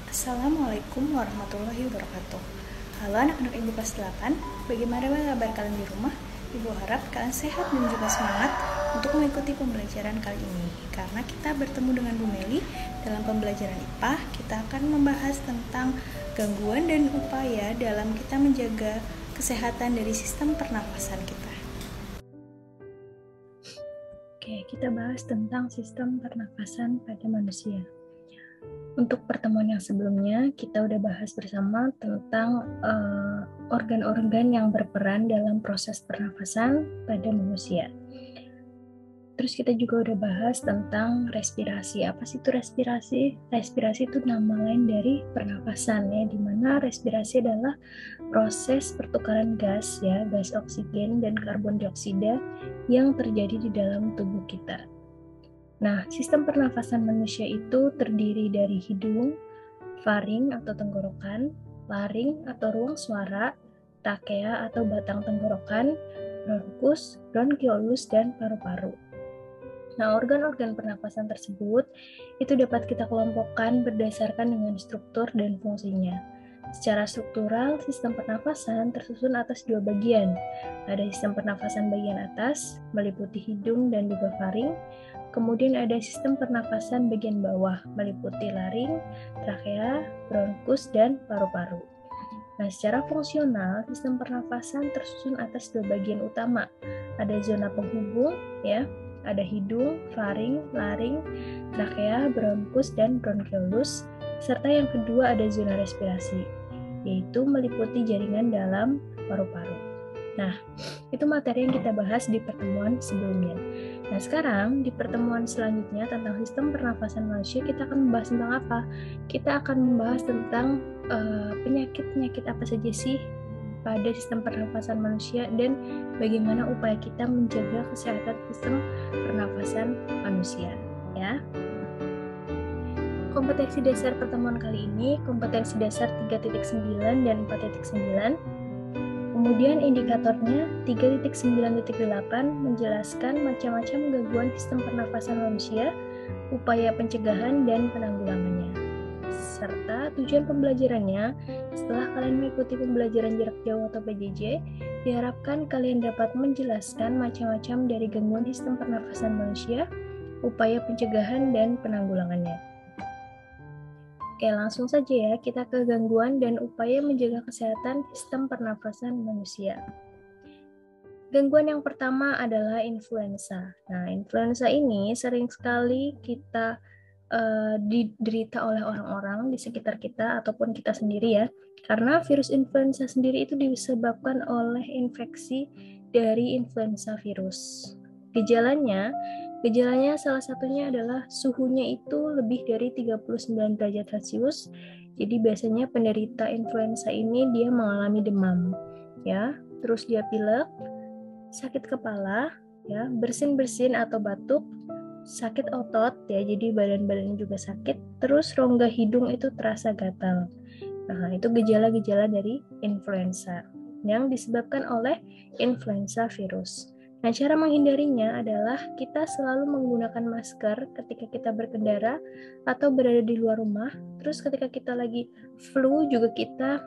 Assalamualaikum warahmatullahi wabarakatuh. Halo anak-anak Ibu kelas 8, bagaimana kabar kalian di rumah? Ibu harap kalian sehat dan juga semangat untuk mengikuti pembelajaran kali ini. Karena kita bertemu dengan Bu Meli dalam pembelajaran IPA, kita akan membahas tentang gangguan dan upaya dalam kita menjaga kesehatan dari sistem pernafasan kita. Oke, kita bahas tentang sistem pernafasan pada manusia. Untuk pertemuan yang sebelumnya, kita udah bahas bersama tentang organ-organ yang berperan dalam proses pernafasan pada manusia. Terus kita juga udah bahas tentang respirasi. Apa sih itu respirasi? Respirasi itu nama lain dari pernafasan ya, di mana respirasi adalah proses pertukaran gas ya, gas oksigen dan karbon dioksida yang terjadi di dalam tubuh kita. Nah, sistem pernafasan manusia itu terdiri dari hidung, faring atau tenggorokan, laring atau ruang suara, trakea atau batang tenggorokan, bronkus, bronkiolus, dan paru-paru. Nah, organ-organ pernafasan tersebut itu dapat kita kelompokkan berdasarkan dengan struktur dan fungsinya. Secara struktural, sistem pernafasan tersusun atas dua bagian. Ada sistem pernafasan bagian atas, meliputi hidung dan juga faring. Kemudian ada sistem pernafasan bagian bawah, meliputi laring, trakea, bronkus, dan paru-paru. Nah, secara fungsional, sistem pernafasan tersusun atas dua bagian utama. Ada zona penghubung, ya, ada hidung, faring, laring, trakea, bronkus, dan bronkiolus, serta yang kedua ada zona respirasi, yaitu meliputi jaringan dalam paru-paru. Nah, itu materi yang kita bahas di pertemuan sebelumnya. Nah, sekarang di pertemuan selanjutnya tentang sistem pernafasan manusia, kita akan membahas tentang apa? Kita akan membahas tentang penyakit-penyakit apa saja sih pada sistem pernafasan manusia dan bagaimana upaya kita menjaga kesehatan sistem pernafasan manusia, ya. Kompetensi dasar pertemuan kali ini, kompetensi dasar 3.9 dan 4.9. Kemudian indikatornya 3.9.8 menjelaskan macam-macam gangguan sistem pernafasan manusia, upaya pencegahan dan penanggulangannya. Serta tujuan pembelajarannya, setelah kalian mengikuti pembelajaran jarak jauh atau PJJ, diharapkan kalian dapat menjelaskan macam-macam dari gangguan sistem pernafasan manusia, upaya pencegahan dan penanggulangannya. Oke, langsung saja ya, kita ke gangguan dan upaya menjaga kesehatan sistem pernafasan manusia. Gangguan yang pertama adalah influenza. Nah, influenza ini sering sekali kita diderita oleh orang-orang di sekitar kita ataupun kita sendiri ya, karena virus influenza sendiri itu disebabkan oleh infeksi dari influenza virus. Gejalanya salah satunya adalah suhunya itu lebih dari 39 derajat Celcius. Jadi biasanya penderita influenza ini dia mengalami demam, ya. Terus dia pilek, sakit kepala, ya, bersin-bersin atau batuk, sakit otot ya, jadi badan-badannya juga sakit, terus rongga hidung itu terasa gatal. Nah, itu gejala-gejala dari influenza yang disebabkan oleh influenza virus. Nah, cara menghindarinya adalah kita selalu menggunakan masker ketika kita berkendara atau berada di luar rumah. Terus ketika kita lagi flu juga kita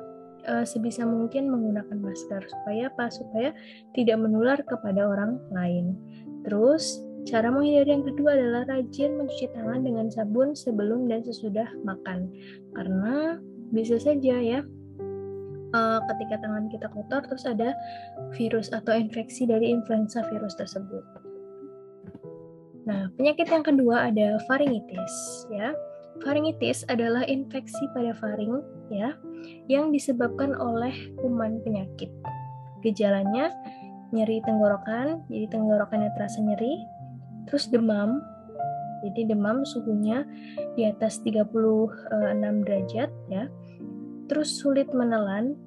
sebisa mungkin menggunakan masker supaya apa? Supaya tidak menular kepada orang lain. Terus cara menghindari yang kedua adalah rajin mencuci tangan dengan sabun sebelum dan sesudah makan. Karena bisa saja ya, ketika tangan kita kotor terus ada virus atau infeksi dari influenza virus tersebut. Nah, penyakit yang kedua ada faringitis ya. Faringitis adalah infeksi pada faring ya, yang disebabkan oleh kuman penyakit. Gejalanya nyeri tenggorokan, jadi tenggorokannya terasa nyeri, terus demam, jadi demam suhunya di atas 36 derajat ya. Terus sulit menelan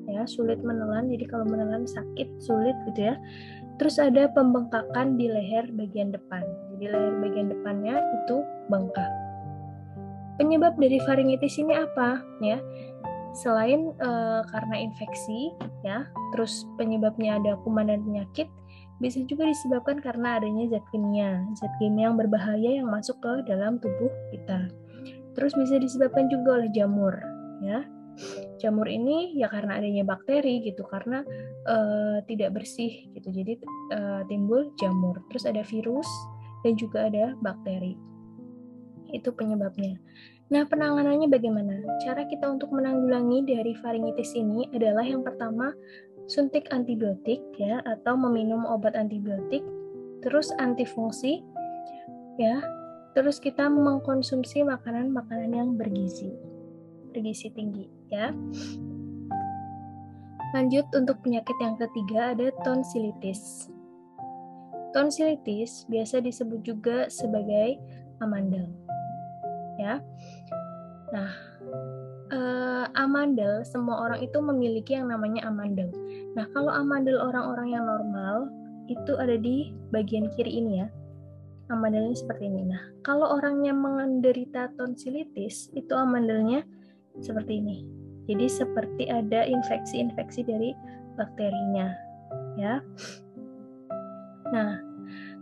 ya, jadi kalau menelan sakit, sulit gitu ya. Terus ada pembengkakan di leher bagian depan, jadi leher bagian depannya itu bengkak. Penyebab dari faringitis ini apa ya? Selain karena infeksi ya, terus penyebabnya ada kuman dan penyakit, bisa juga disebabkan karena adanya zat kimia yang berbahaya yang masuk ke dalam tubuh kita. Terus bisa disebabkan juga oleh jamur, ya. Jamur ini ya karena adanya bakteri gitu, karena tidak bersih gitu, jadi timbul jamur. Terus ada virus dan juga ada bakteri. Itu penyebabnya. Nah, penanganannya bagaimana? Cara kita untuk menanggulangi dari faringitis ini adalah yang pertama, suntik antibiotik ya, atau meminum obat antibiotik, terus antifungsi ya. Terus kita mengkonsumsi makanan-makanan yang bergizi tinggi ya. Lanjut untuk penyakit yang ketiga ada tonsilitis. Tonsilitis biasa disebut juga sebagai amandel. Ya. Nah, amandel, semua orang itu memiliki yang namanya amandel. Nah, kalau amandel orang-orang yang normal itu ada di bagian kiri ini ya. Amandelnya seperti ini. Nah, kalau orangnya menderita tonsilitis, itu amandelnya seperti ini. Jadi seperti ada infeksi-infeksi dari bakterinya, ya. Nah,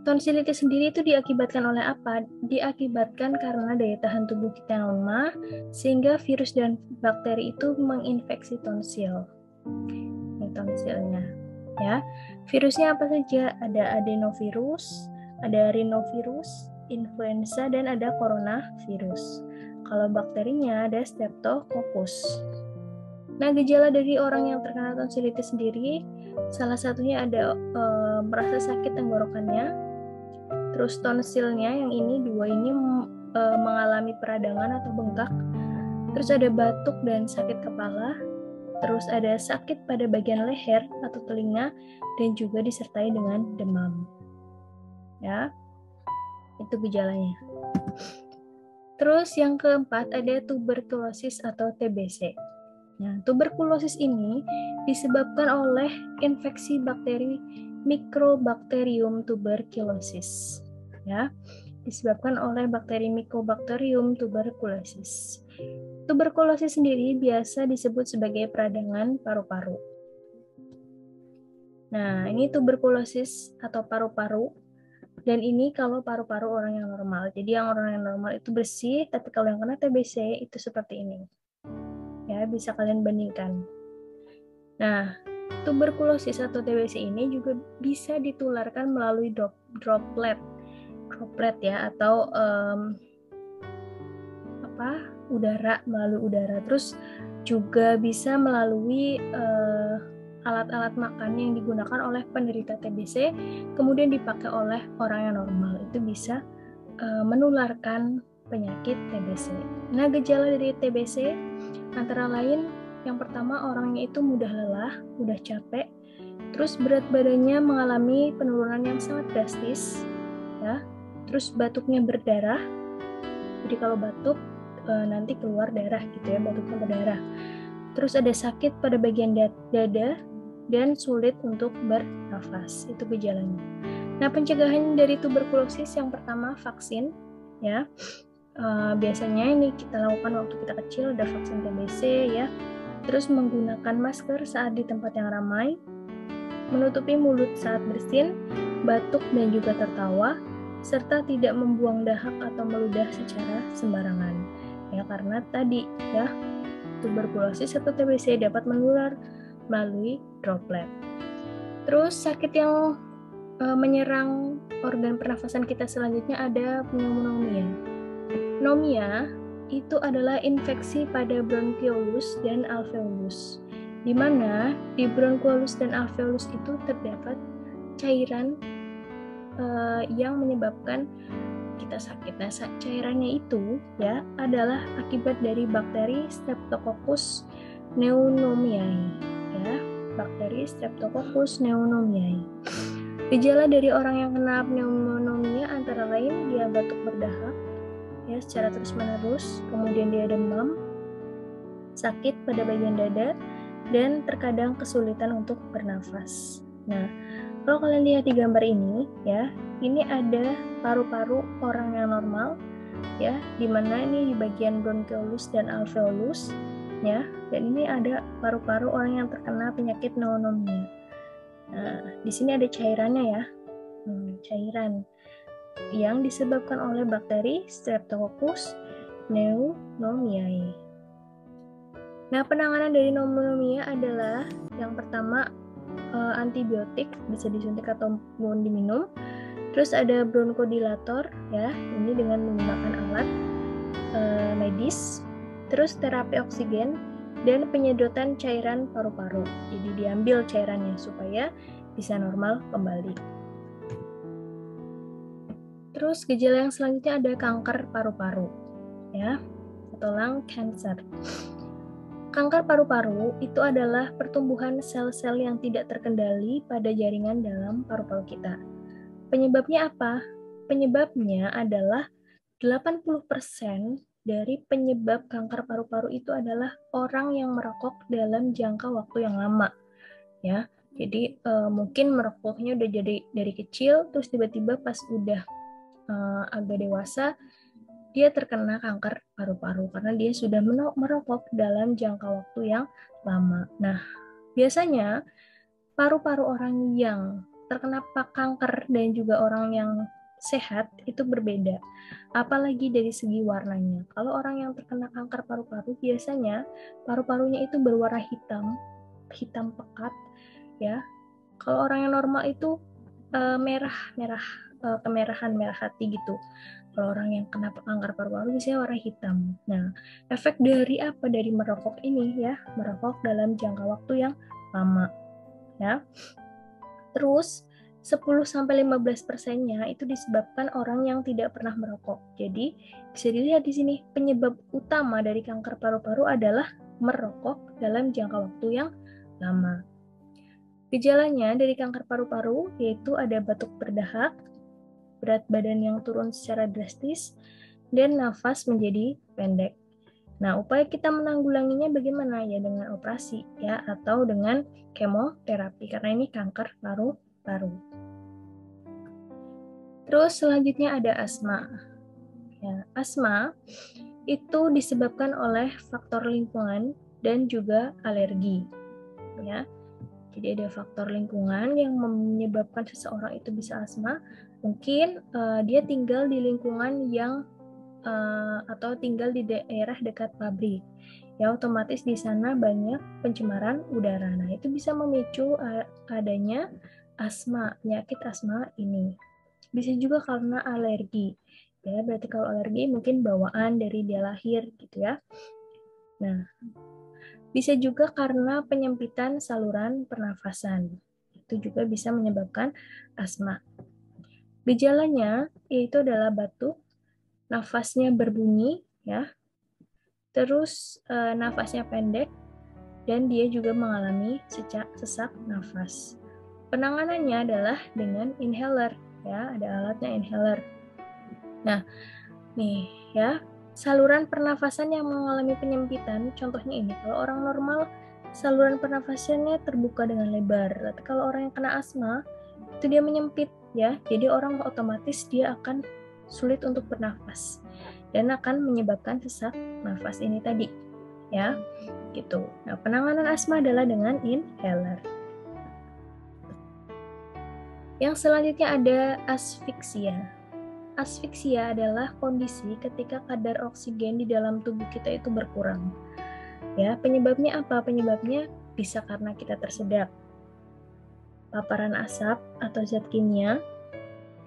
tonsilitis sendiri itu diakibatkan oleh apa? Diakibatkan karena daya tahan tubuh kita yang lemah, sehingga virus dan bakteri itu menginfeksi tonsil. Ini tonsilnya, ya. Virusnya apa saja? Ada adenovirus, ada rhinovirus, influenza, dan ada coronavirus. Kalau bakterinya ada Streptococcus. Nah, gejala dari orang yang terkena tonsilitis sendiri, salah satunya ada merasa sakit tenggorokannya, terus tonsilnya yang ini dua ini mengalami peradangan atau bengkak, terus ada batuk dan sakit kepala, terus ada sakit pada bagian leher atau telinga, dan juga disertai dengan demam. Ya, itu gejalanya. Terus yang keempat ada tuberkulosis atau TBC. Nah, tuberkulosis ini disebabkan oleh infeksi bakteri Mycobacterium tuberculosis. Ya, disebabkan oleh bakteri Mycobacterium tuberculosis. Tuberkulosis sendiri biasa disebut sebagai peradangan paru-paru. Nah, ini tuberkulosis atau paru-paru. Dan ini kalau paru-paru orang yang normal. Jadi yang orang yang normal itu bersih, tapi kalau yang kena TBC itu seperti ini. Ya, bisa kalian bandingkan. Nah, tuberkulosis atau TBC ini juga bisa ditularkan melalui droplet ya, atau udara, melalui udara. Terus juga bisa melalui alat-alat makan yang digunakan oleh penderita TBC, kemudian dipakai oleh orang yang normal. Itu bisa menularkan penyakit TBC. Nah, gejala dari TBC antara lain yang pertama, orangnya itu mudah lelah, mudah capek, terus berat badannya mengalami penurunan yang sangat drastis, ya. Terus batuknya berdarah. Jadi kalau batuk nanti keluar darah gitu ya, batuknya berdarah. Terus ada sakit pada bagian dada dan sulit untuk bernafas. Itu gejalanya. Nah, pencegahan dari tuberkulosis yang pertama vaksin, ya. Biasanya ini kita lakukan waktu kita kecil, ada vaksin TBC ya. Terus menggunakan masker saat di tempat yang ramai, menutupi mulut saat bersin, batuk dan juga tertawa, serta tidak membuang dahak atau meludah secara sembarangan. Ya, karena tadi ya, tuberkulosis atau TBC dapat menular melalui droplet. Terus sakit yang menyerang organ pernafasan kita selanjutnya ada pneumonia. Pneumonia itu adalah infeksi pada bronchiolus dan alveolus, di mana di bronchiolus dan alveolus itu terdapat cairan yang menyebabkan kita sakit. Nah, cairannya itu ya adalah akibat dari bakteri Streptococcus pneumoniae, ya, bakteri Streptococcus pneumoniae. Gejala dari orang yang kena pneumonia antara lain dia batuk berdahak ya secara terus-menerus, kemudian dia demam, sakit pada bagian dada, dan terkadang kesulitan untuk bernafas. Nah, kalau kalian lihat di gambar ini, ya, ini ada paru-paru orang yang normal, ya, di mana ini di bagian bronchiolus dan alveolus, ya, dan ini ada paru-paru orang yang terkena penyakit pneumonia. Nah, di sini ada cairannya ya, cairan yang disebabkan oleh bakteri Streptococcus pneumonia. Nah, penanganan dari pneumonia adalah yang pertama antibiotik, bisa disuntik ataupun diminum. Terus ada bronkodilator, ya, ini dengan menggunakan alat medis. Terus terapi oksigen dan penyedotan cairan paru-paru. Jadi diambil cairannya supaya bisa normal kembali. Terus gejala yang selanjutnya ada kanker paru-paru, ya, atau lung cancer. Kanker paru-paru itu adalah pertumbuhan sel-sel yang tidak terkendali pada jaringan dalam paru-paru kita. Penyebabnya apa? Penyebabnya adalah 80% dari penyebab kanker paru-paru itu adalah orang yang merokok dalam jangka waktu yang lama, ya. Jadi mungkin merokoknya udah jadi dari kecil, terus tiba-tiba pas udah agak dewasa dia terkena kanker paru-paru karena dia sudah merokok dalam jangka waktu yang lama. Nah, biasanya paru-paru orang yang terkena kanker dan juga orang yang sehat itu berbeda, apalagi dari segi warnanya. Kalau orang yang terkena kanker paru-paru biasanya paru-parunya itu berwarna hitam pekat, ya. Kalau orang yang normal itu kemerahan, merah hati gitu. Kalau orang yang kena kanker paru-paru biasanya warna hitam. Nah, efek dari apa? Dari merokok ini, ya, merokok dalam jangka waktu yang lama, ya. Terus 10-15%-nya itu disebabkan orang yang tidak pernah merokok. Jadi bisa dilihat di sini penyebab utama dari kanker paru-paru adalah merokok dalam jangka waktu yang lama. Gejalanya dari kanker paru-paru yaitu ada batuk berdahak, berat badan yang turun secara drastis, dan nafas menjadi pendek. Nah, upaya kita menanggulanginya bagaimana? Ya dengan operasi, ya, atau dengan kemoterapi karena ini kanker paru-paru. Terus selanjutnya ada asma. Ya, asma itu disebabkan oleh faktor lingkungan dan juga alergi, ya. Jadi ada faktor lingkungan yang menyebabkan seseorang itu bisa asma. Mungkin dia tinggal di lingkungan yang atau tinggal di daerah dekat pabrik, ya, otomatis di sana banyak pencemaran udara. Nah, itu bisa memicu adanya asma, penyakit asma ini. Bisa juga karena alergi, ya, berarti kalau alergi mungkin bawaan dari dia lahir gitu, ya. Nah, bisa juga karena penyempitan saluran pernafasan, itu juga bisa menyebabkan asma. Gejalanya yaitu adalah batuk, nafasnya berbunyi, ya. Terus nafasnya pendek dan dia juga mengalami sesak nafas. Penanganannya adalah dengan inhaler, ya, ada alatnya inhaler. Nah, nih, ya, saluran pernafasan yang mengalami penyempitan, contohnya ini, kalau orang normal saluran pernafasannya terbuka dengan lebar, tapi kalau orang yang kena asma itu dia menyempit, ya, jadi orang otomatis dia akan sulit untuk bernafas dan akan menyebabkan sesak nafas ini tadi, ya, gitu. Nah, penanganan asma adalah dengan inhaler. Yang selanjutnya ada asfiksia. Asfiksia adalah kondisi ketika kadar oksigen di dalam tubuh kita itu berkurang. Ya, penyebabnya apa? Penyebabnya bisa karena kita tersedak paparan asap atau zat kimia,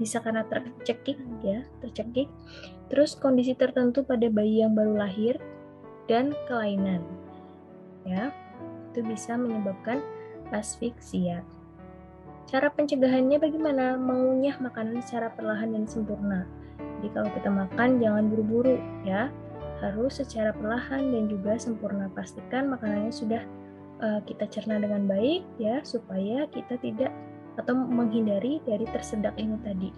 bisa karena tercekik, ya, tercekik. Terus kondisi tertentu pada bayi yang baru lahir dan kelainan, ya, itu bisa menyebabkan asfiksia. Cara pencegahannya bagaimana? Mengunyah makanan secara perlahan dan sempurna. Jadi kalau kita makan jangan buru-buru, ya, harus secara perlahan dan juga sempurna. Pastikan makanannya sudah kita cerna dengan baik, ya, supaya kita tidak atau menghindari dari tersedak ini tadi,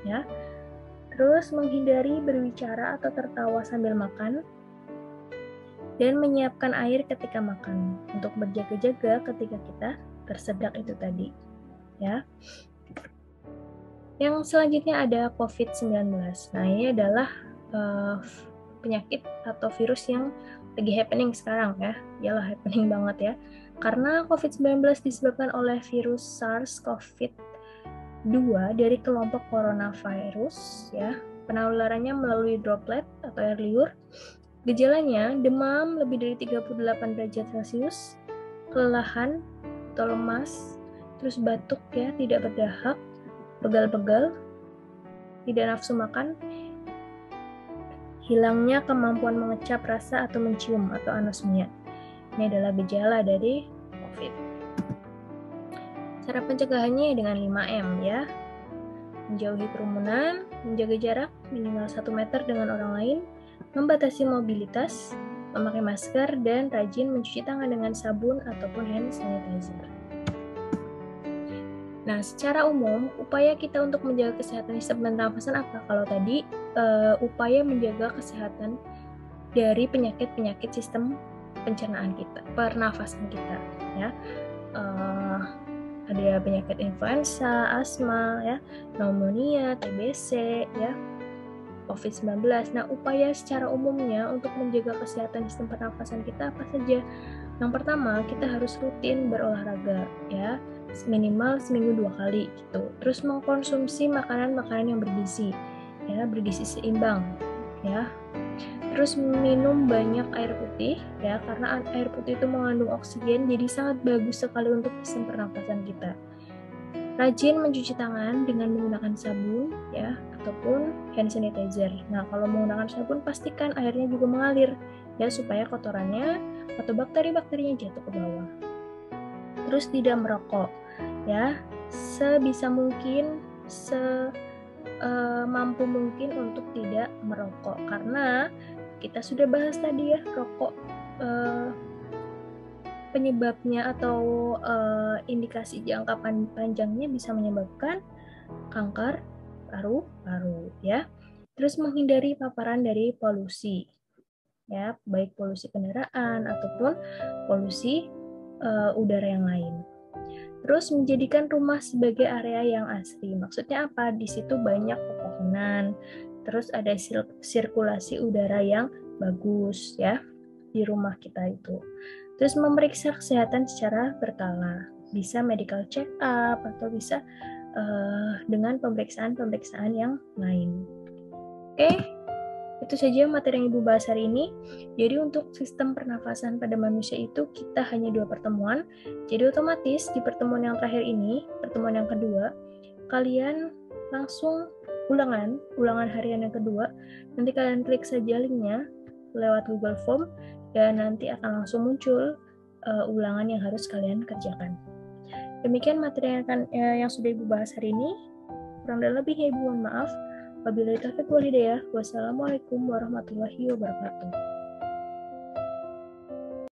ya. Terus menghindari berbicara atau tertawa sambil makan dan menyiapkan air ketika makan untuk berjaga-jaga ketika kita tersedak itu tadi, ya. Yang selanjutnya ada COVID-19. Nah, ini adalah penyakit atau virus yang lagi happening sekarang, ya. Iyalah happening banget, ya. Karena COVID-19 disebabkan oleh virus SARS-CoV-2 dari kelompok coronavirus, ya, penularannya melalui droplet atau air liur. Gejalanya demam lebih dari 38 derajat Celcius, kelelahan atau lemas, terus batuk ya, tidak berdahak, pegal-pegal, tidak nafsu makan, hilangnya kemampuan mengecap rasa atau mencium atau anosmia. Ini adalah gejala dari COVID. Cara pencegahannya dengan 5M ya. Menjauhi kerumunan, menjaga jarak minimal 1 meter dengan orang lain, membatasi mobilitas, memakai masker, dan rajin mencuci tangan dengan sabun ataupun hand sanitizer. Nah, secara umum, upaya kita untuk menjaga kesehatan sistem pernafasan apa? Kalau tadi, upaya menjaga kesehatan dari penyakit-penyakit sistem pencernaan kita, pernafasan kita, ya. Ada penyakit influenza, asma, ya, pneumonia, TBC, ya, COVID-19. Nah, upaya secara umumnya untuk menjaga kesehatan sistem pernafasan kita apa saja? Yang pertama, kita harus rutin berolahraga, ya, minimal seminggu 2 kali gitu. Terus mengkonsumsi makanan-makanan yang bergizi, ya, bergizi seimbang, ya. Terus minum banyak air putih, ya, karena air putih itu mengandung oksigen, jadi sangat bagus sekali untuk sistem pernafasan kita. Rajin mencuci tangan dengan menggunakan sabun, ya, ataupun hand sanitizer. Nah, kalau menggunakan sabun, pastikan airnya juga mengalir, ya, supaya kotorannya atau bakteri-bakterinya jatuh ke bawah. Terus tidak merokok, ya, sebisa mungkin, mampu mungkin untuk tidak merokok, karena kita sudah bahas tadi ya, rokok penyebabnya atau indikasi jangka panjangnya bisa menyebabkan kanker paru-paru, ya. Terus menghindari paparan dari polusi, ya, baik polusi kendaraan ataupun polusi udara yang lain. Terus menjadikan rumah sebagai area yang asri. Maksudnya apa? Di situ banyak pepohonan, terus ada sirkulasi udara yang bagus ya di rumah kita itu. Terus memeriksa kesehatan secara berkala. Bisa medical check up atau bisa dengan pemeriksaan-pemeriksaan yang lain. Oke. Itu saja materi yang Ibu bahas hari ini. Jadi untuk sistem pernafasan pada manusia itu kita hanya 2 pertemuan. Jadi otomatis di pertemuan yang terakhir ini, pertemuan yang kedua, kalian langsung ulangan harian yang kedua. Nanti kalian klik saja linknya lewat Google Form dan nanti akan langsung muncul ulangan yang harus kalian kerjakan. Demikian materi yang sudah Ibu bahas hari ini. Kurang dan lebihnya Ibu mohon maaf. Wabillahi taufiq wal hidayah. Wassalamualaikum warahmatullahi wabarakatuh.